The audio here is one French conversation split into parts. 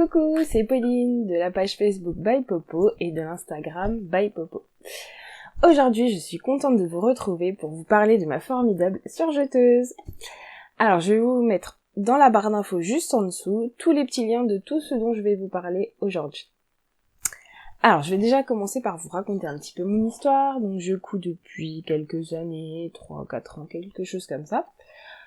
Coucou, c'est Pauline de la page Facebook By Popo et de l'Instagram By Popo. Aujourd'hui, je suis contente de vous retrouver pour vous parler de ma formidable surjeteuse. Alors, je vais vous mettre dans la barre d'infos juste en dessous tous les petits liens de tout ce dont je vais vous parler aujourd'hui. Alors, je vais déjà commencer par vous raconter un petit peu mon histoire. Donc, je couds depuis quelques années, 3-4 ans, quelque chose comme ça.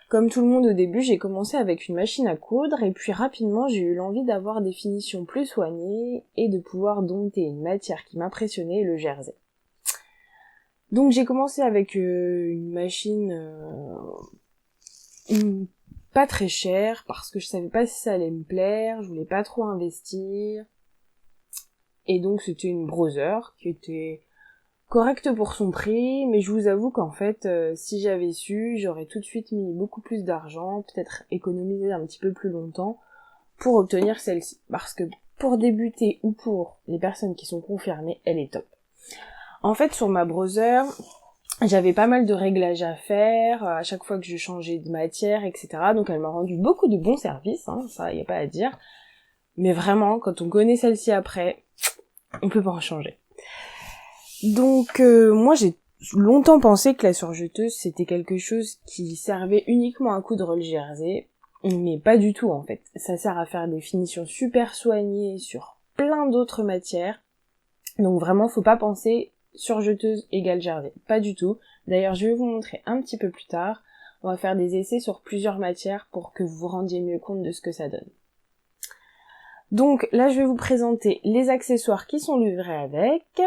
Comme tout le monde au début, j'ai commencé avec une machine à coudre et puis rapidement j'ai eu l'envie d'avoir des finitions plus soignées et de pouvoir dompter une matière qui m'impressionnait, le jersey. Donc j'ai commencé avec une machine pas très chère parce que je savais pas si ça allait me plaire, je voulais pas trop investir. Et donc c'était une Brother qui était correcte pour son prix, mais je vous avoue qu'en fait, si j'avais su, j'aurais tout de suite mis beaucoup plus d'argent, peut-être économisé un petit peu plus longtemps, pour obtenir celle-ci. Parce que pour débuter ou pour les personnes qui sont confirmées, elle est top. En fait, sur ma Brother, j'avais pas mal de réglages à faire, à chaque fois que je changeais de matière, etc. Donc elle m'a rendu beaucoup de bons services, hein, ça y a pas à dire. Mais vraiment, quand on connaît celle-ci après, on peut pas en changer. Donc moi j'ai longtemps pensé que la surjeteuse c'était quelque chose qui servait uniquement à coudre le jersey, mais pas du tout en fait. Ça sert à faire des finitions super soignées sur plein d'autres matières. Donc vraiment faut pas penser surjeteuse égale jersey, pas du tout. D'ailleurs je vais vous montrer un petit peu plus tard. On va faire des essais sur plusieurs matières pour que vous vous rendiez mieux compte de ce que ça donne. Donc là je vais vous présenter les accessoires qui sont livrés avec.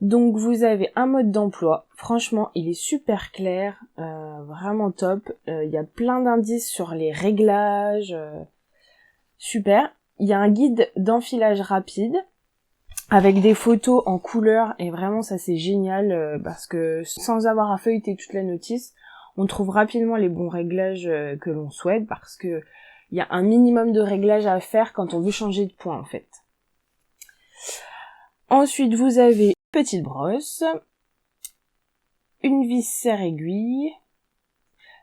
Donc vous avez un mode d'emploi, franchement il est super clair, vraiment top, il y a plein d'indices sur les réglages, super. Il y a un guide d'enfilage rapide, avec des photos en couleur, et vraiment ça c'est génial, parce que sans avoir à feuilleter toute la notice, on trouve rapidement les bons réglages que l'on souhaite, parce que il y a un minimum de réglages à faire quand on veut changer de point en fait. Ensuite vous avez petite brosse, une vis serre-aiguille.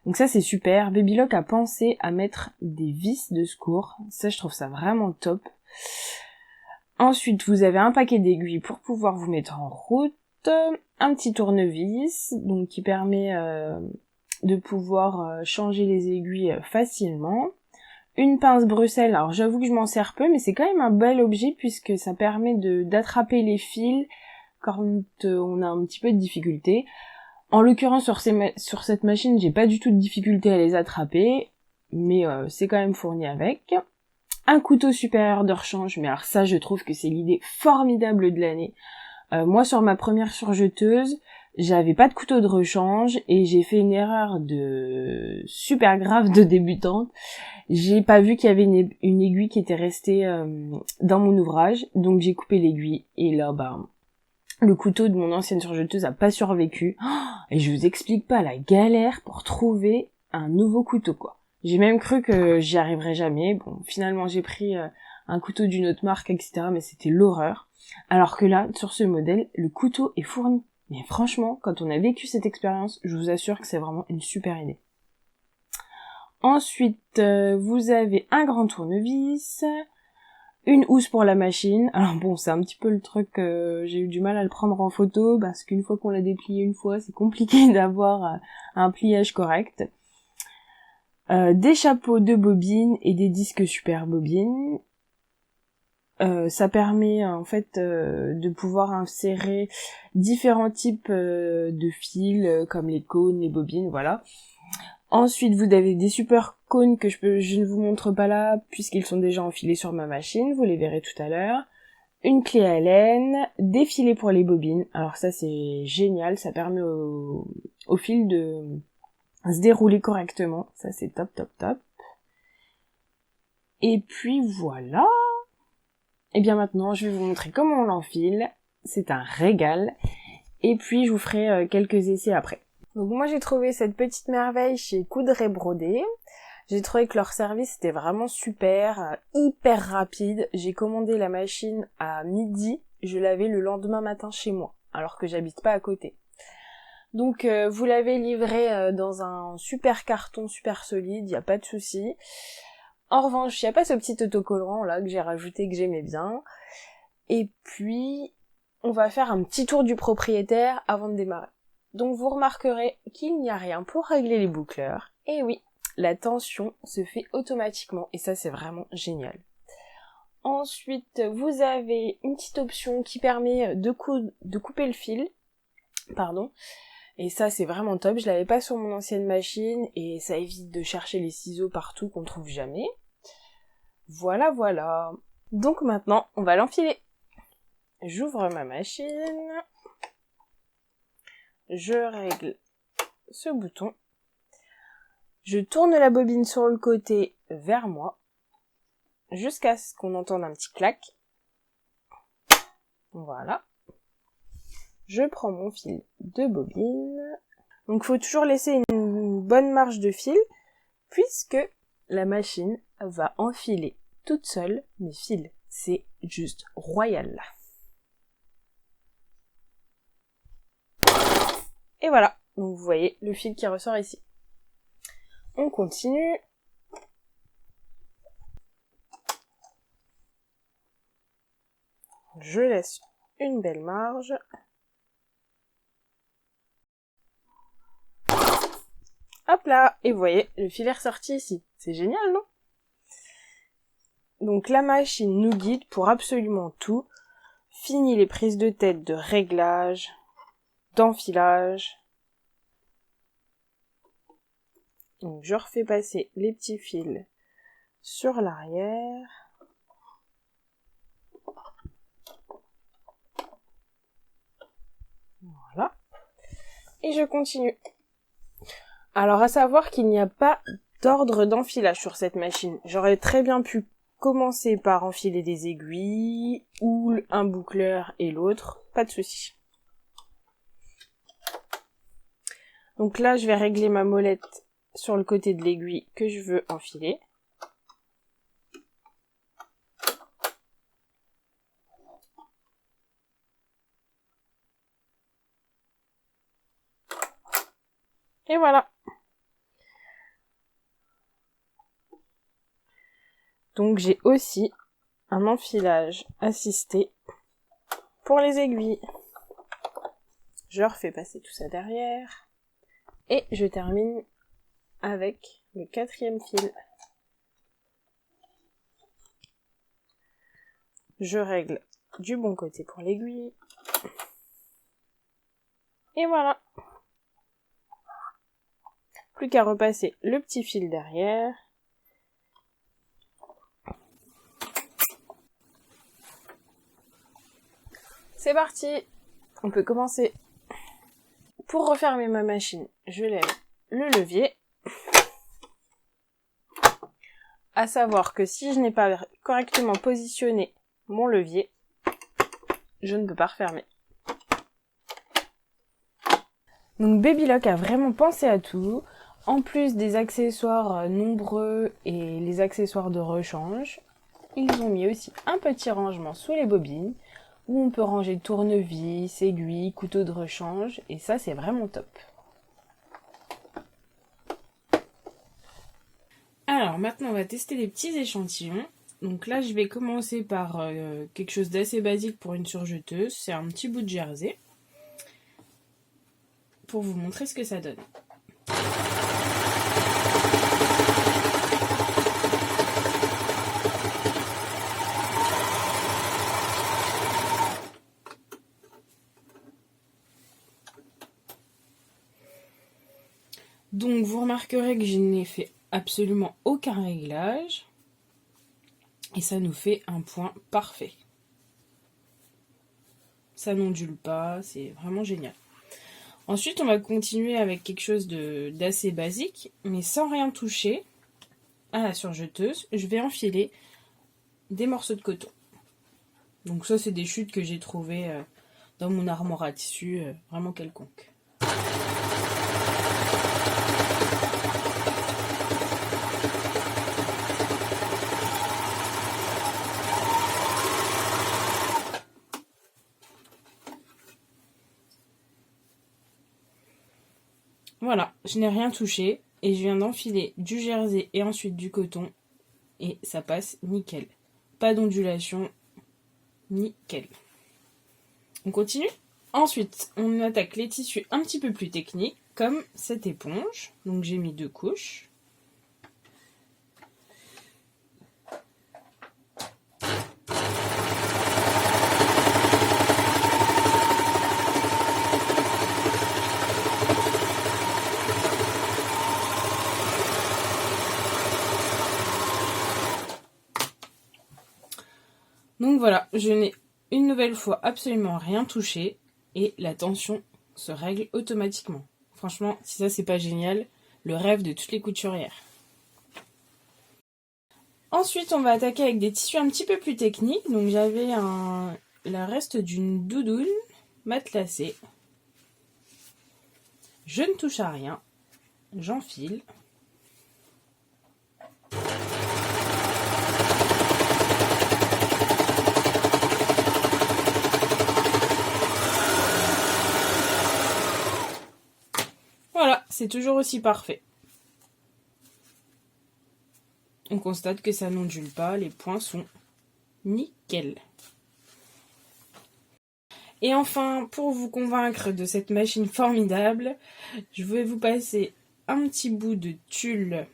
Donc ça c'est super. Babylock a pensé à mettre des vis de secours. Ça je trouve ça vraiment top. Ensuite vous avez un paquet d'aiguilles pour pouvoir vous mettre en route. Un petit tournevis donc qui permet de pouvoir changer les aiguilles facilement. Une pince Bruxelles, alors j'avoue que je m'en sers peu mais c'est quand même un bel objet puisque ça permet d'attraper les fils quand on a un petit peu de difficulté. En l'occurrence, sur cette machine, j'ai pas du tout de difficulté à les attraper, mais c'est quand même fourni avec. Un couteau supérieur de rechange, mais alors ça, je trouve que c'est l'idée formidable de l'année. Moi, sur ma première surjeteuse, j'avais pas de couteau de rechange et j'ai fait une erreur de super grave de débutante. J'ai pas vu qu'il y avait une aiguille qui était restée dans mon ouvrage, donc j'ai coupé l'aiguille et là, le couteau de mon ancienne surjeteuse a pas survécu. Et je vous explique pas la galère pour trouver un nouveau couteau, quoi. J'ai même cru que j'y arriverais jamais. Bon, finalement, j'ai pris un couteau d'une autre marque, etc. Mais c'était l'horreur. Alors que là, sur ce modèle, le couteau est fourni. Mais franchement, quand on a vécu cette expérience, je vous assure que c'est vraiment une super idée. Ensuite, vous avez un grand tournevis, une housse pour la machine. Alors bon, c'est un petit peu le truc, j'ai eu du mal à le prendre en photo parce qu'une fois qu'on l'a déplié une fois, c'est compliqué d'avoir un pliage correct. Des chapeaux de bobines et des disques super bobines. Ça permet en fait de pouvoir insérer différents types de fils comme les cônes, les bobines, voilà. Ensuite, vous avez des super cônes que je ne vous montre pas là, puisqu'ils sont déjà enfilés sur ma machine, vous les verrez tout à l'heure. Une clé à laine, des filets pour les bobines. Alors ça, c'est génial, ça permet au fil de se dérouler correctement. Ça, c'est top, top, top. Et puis voilà. Et bien maintenant, je vais vous montrer comment on l'enfile. C'est un régal. Et puis, je vous ferai quelques essais après. Donc moi j'ai trouvé cette petite merveille chez Coudre et Broder. J'ai trouvé que leur service était vraiment super, hyper rapide. J'ai commandé la machine à midi, je l'avais le lendemain matin chez moi, alors que j'habite pas à côté. Donc vous l'avez livré dans un super carton super solide, y a pas de souci. En revanche, il n'y a pas ce petit autocollant là que j'ai rajouté, que j'aimais bien. Et puis, on va faire un petit tour du propriétaire avant de démarrer. Donc vous remarquerez qu'il n'y a rien pour régler les boucleurs. Et oui, la tension se fait automatiquement et ça c'est vraiment génial. Ensuite, vous avez une petite option qui permet de couper le fil. Pardon. Et ça c'est vraiment top, je l'avais pas sur mon ancienne machine et ça évite de chercher les ciseaux partout qu'on trouve jamais. Voilà, voilà. Donc maintenant, on va l'enfiler. J'ouvre ma machine. Je règle ce bouton. Je tourne la bobine sur le côté vers moi. Jusqu'à ce qu'on entende un petit clac. Voilà. Je prends mon fil de bobine. Donc il faut toujours laisser une bonne marge de fil, puisque la machine va enfiler toute seule mes fils. C'est juste royal. Et voilà, donc vous voyez le fil qui ressort ici. On continue. Je laisse une belle marge. Hop là, et vous voyez, le fil est ressorti ici. C'est génial, non? Donc la machine nous guide pour absolument tout. Fini les prises de tête de réglage, d'enfilage. Donc je refais passer les petits fils sur l'arrière. Voilà. Et je continue. Alors à savoir qu'il n'y a pas d'ordre d'enfilage sur cette machine. J'aurais très bien pu commencer par enfiler des aiguilles ou un boucleur et l'autre, pas de souci. Donc là je vais régler ma molette sur le côté de l'aiguille que je veux enfiler. Et voilà. Donc j'ai aussi un enfilage assisté pour les aiguilles. Je refais passer tout ça derrière. Et je termine avec le 4e fil. Je règle du bon côté pour l'aiguille. Et voilà. Plus qu'à repasser le petit fil derrière. C'est parti. On peut commencer. Pour refermer ma machine, je lève le levier. À savoir que si je n'ai pas correctement positionné mon levier, je ne peux pas refermer. Donc Babylock a vraiment pensé à tout. En plus des accessoires nombreux et les accessoires de rechange, ils ont mis aussi un petit rangement sous les bobines où on peut ranger tournevis, aiguilles, couteaux de rechange et ça c'est vraiment top. Alors maintenant on va tester les petits échantillons. Donc là je vais commencer par quelque chose d'assez basique pour une surjeteuse, c'est un petit bout de jersey. Pour vous montrer ce que ça donne. Donc vous remarquerez que je n'ai fait absolument aucun réglage. Et ça nous fait un point parfait. Ça n'ondule pas, c'est vraiment génial. Ensuite, on va continuer avec quelque chose d'assez basique, mais sans rien toucher à la surjeteuse. Je vais enfiler des morceaux de coton. Donc ça, c'est des chutes que j'ai trouvées dans mon armoire à tissu, vraiment quelconque. Voilà, je n'ai rien touché et je viens d'enfiler du jersey et ensuite du coton et ça passe nickel. Pas d'ondulation, nickel. On continue. Ensuite, on attaque les tissus un petit peu plus techniques, comme cette éponge. Donc j'ai mis 2 couches. Donc voilà, je n'ai une nouvelle fois absolument rien touché et la tension se règle automatiquement. Franchement, si ça c'est pas génial, le rêve de toutes les couturières. Ensuite, on va attaquer avec des tissus un petit peu plus techniques. Donc j'avais le reste d'une doudoune matelassée. Je ne touche à rien, j'enfile. Voilà, c'est toujours aussi parfait. On constate que ça n'ondule pas, les points sont nickel. Et enfin, pour vous convaincre de cette machine formidable, je vais vous passer un petit bout de tulle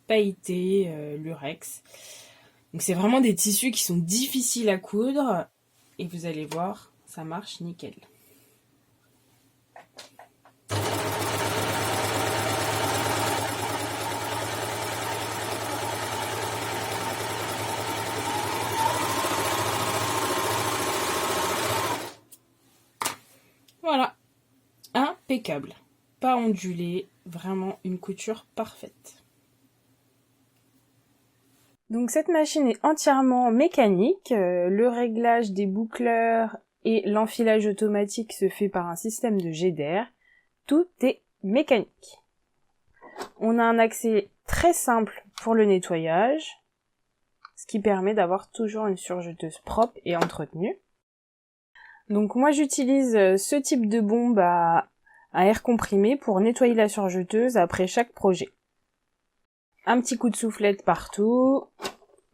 pailleté, lurex. Donc c'est vraiment des tissus qui sont difficiles à coudre et vous allez voir, ça marche nickel. Voilà, impeccable, pas ondulé, vraiment une couture parfaite. Donc cette machine est entièrement mécanique, le réglage des boucleurs et l'enfilage automatique se fait par un système de jet d'air, tout est mécanique. On a un accès très simple pour le nettoyage, ce qui permet d'avoir toujours une surjeteuse propre et entretenue. Donc moi j'utilise ce type de bombe à air comprimé pour nettoyer la surjeteuse après chaque projet. Un petit coup de soufflette partout,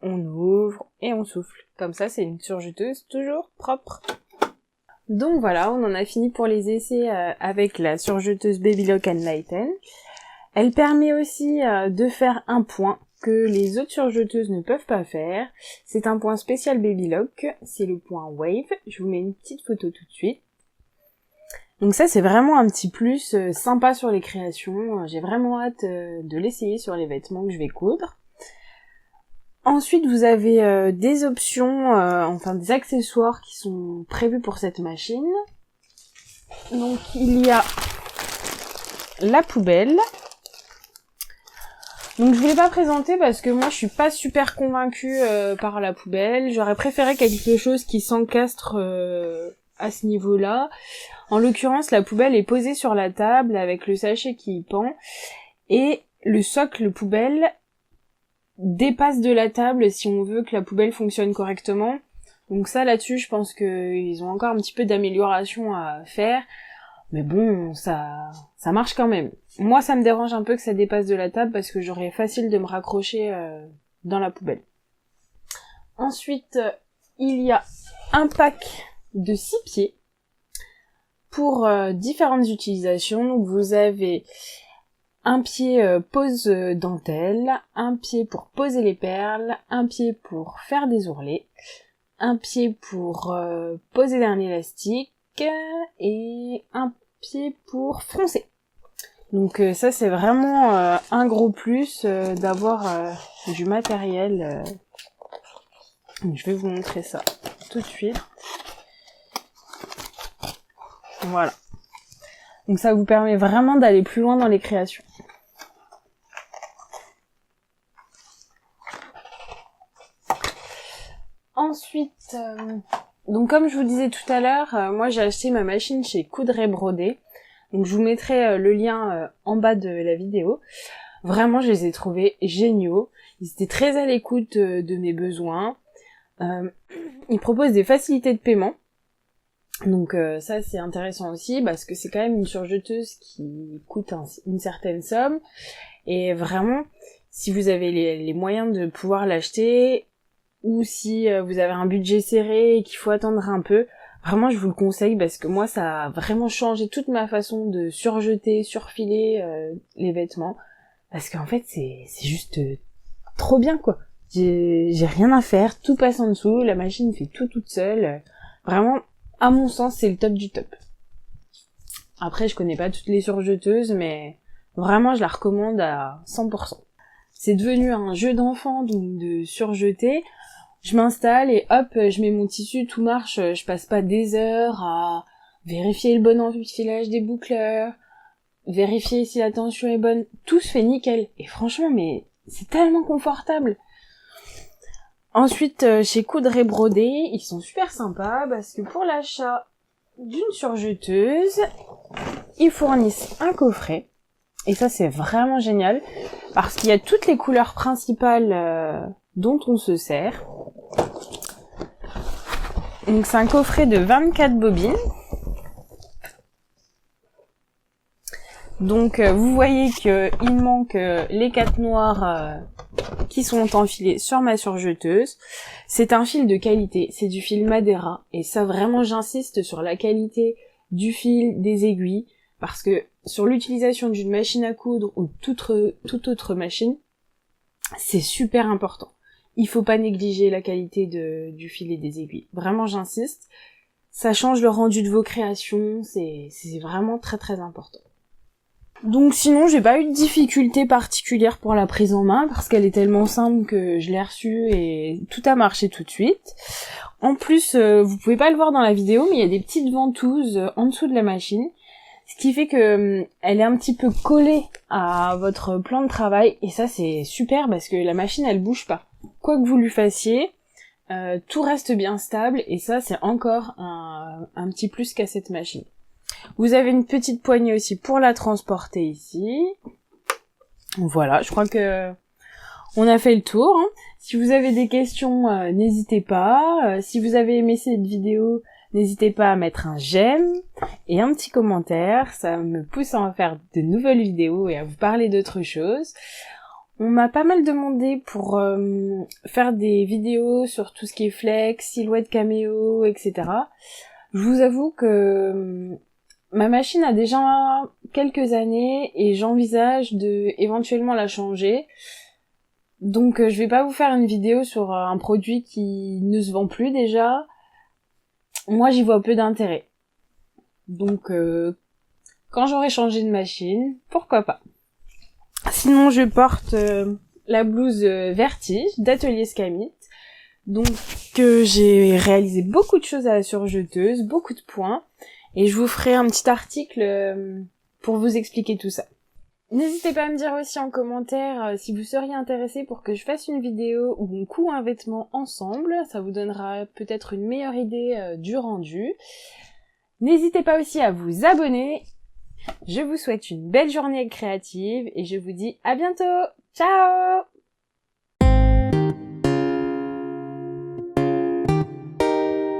on ouvre et on souffle. Comme ça c'est une surjeteuse toujours propre. Donc voilà, on en a fini pour les essais avec la surjeteuse Baby Lock Lighten. Elle permet aussi de faire un point que les autres surjeteuses ne peuvent pas faire. C'est un point spécial Baby Lock, c'est le point Wave. Je vous mets une petite photo tout de suite. Donc ça c'est vraiment un petit plus sympa sur les créations. J'ai vraiment hâte de l'essayer sur les vêtements que je vais coudre. Ensuite vous avez des options, enfin des accessoires qui sont prévus pour cette machine. Donc il y a la poubelle. Donc je voulais pas présenter parce que moi je suis pas super convaincue par la poubelle. J'aurais préféré quelque chose qui s'encastre à ce niveau-là. En l'occurrence, la poubelle est posée sur la table avec le sachet qui y pend et le socle poubelle dépasse de la table si on veut que la poubelle fonctionne correctement. Donc ça là-dessus, je pense qu'ils ont encore un petit peu d'amélioration à faire. Mais bon, ça marche quand même. Moi, ça me dérange un peu que ça dépasse de la table parce que j'aurais facile de me raccrocher dans la poubelle. Ensuite, il y a un pack de 6 pieds pour différentes utilisations. Donc vous avez un pied pose dentelle, un pied pour poser les perles, un pied pour faire des ourlets, un pied pour poser un élastique et un pied pour froncer. Donc ça c'est vraiment un gros plus d'avoir du matériel. Je vais vous montrer ça tout de suite. Voilà. Donc ça vous permet vraiment d'aller plus loin dans les créations. Ensuite, donc comme je vous disais tout à l'heure, moi j'ai acheté ma machine chez Coudray Brodé. Donc je vous mettrai le lien en bas de la vidéo. Vraiment, je les ai trouvés géniaux. Ils étaient très à l'écoute de mes besoins. Ils proposent des facilités de paiement. Donc ça c'est intéressant aussi parce que c'est quand même une surjeteuse qui coûte une certaine somme. Et vraiment, si vous avez les moyens de pouvoir l'acheter, ou si vous avez un budget serré et qu'il faut attendre un peu, vraiment je vous le conseille parce que moi ça a vraiment changé toute ma façon de surjeter, surfiler les vêtements, parce qu'en fait c'est juste trop bien quoi. J'ai rien à faire, tout passe en dessous, la machine fait tout toute seule. Vraiment, à mon sens, c'est le top du top. Après, je connais pas toutes les surjeteuses, mais vraiment, je la recommande à 100%. C'est devenu un jeu d'enfant, donc de surjeter. Je m'installe et hop, je mets mon tissu, tout marche. Je passe pas des heures à vérifier le bon enfilage des boucleurs, vérifier si la tension est bonne. Tout se fait nickel. Et franchement, mais c'est tellement confortable. Ensuite, chez Coudre et Broder, ils sont super sympas parce que pour l'achat d'une surjeteuse, ils fournissent un coffret. Et ça, c'est vraiment génial parce qu'il y a toutes les couleurs principales dont on se sert. Donc, c'est un coffret de 24 bobines. Donc, vous voyez qu'il manque les 4 noirs qui sont enfilés sur ma surjeteuse. C'est un fil de qualité, c'est du fil Madeira, et ça vraiment j'insiste sur la qualité du fil, des aiguilles, parce que sur l'utilisation d'une machine à coudre ou toute autre machine, c'est super important. Il faut pas négliger la qualité du fil et des aiguilles. Vraiment j'insiste, ça change le rendu de vos créations, c'est vraiment très très important. Donc sinon, j'ai pas eu de difficulté particulière pour la prise en main parce qu'elle est tellement simple que je l'ai reçue et tout a marché tout de suite. En plus, vous pouvez pas le voir dans la vidéo, mais il y a des petites ventouses en dessous de la machine, ce qui fait que elle est un petit peu collée à votre plan de travail et ça c'est super parce que la machine elle bouge pas. Quoi que vous lui fassiez, tout reste bien stable et ça c'est encore un petit plus qu'à cette machine. Vous avez une petite poignée aussi pour la transporter ici. Voilà, je crois que on a fait le tour. Hein. Si vous avez des questions, n'hésitez pas. Si vous avez aimé cette vidéo, n'hésitez pas à mettre un j'aime et un petit commentaire. Ça me pousse à en faire de nouvelles vidéos et à vous parler d'autres choses. On m'a pas mal demandé pour faire des vidéos sur tout ce qui est flex, silhouette caméo, etc. Je vous avoue que ma machine a déjà quelques années et j'envisage de éventuellement la changer. Donc je vais pas vous faire une vidéo sur un produit qui ne se vend plus déjà. Moi j'y vois peu d'intérêt. Donc quand j'aurai changé de machine, pourquoi pas. Sinon je porte la blouse Vertige d'Atelier Scamit. Donc j'ai réalisé beaucoup de choses à la surjeteuse, beaucoup de points. Et je vous ferai un petit article pour vous expliquer tout ça. N'hésitez pas à me dire aussi en commentaire si vous seriez intéressé pour que je fasse une vidéo où on coud un vêtement ensemble. Ça vous donnera peut-être une meilleure idée du rendu. N'hésitez pas aussi à vous abonner. Je vous souhaite une belle journée créative et je vous dis à bientôt. Ciao!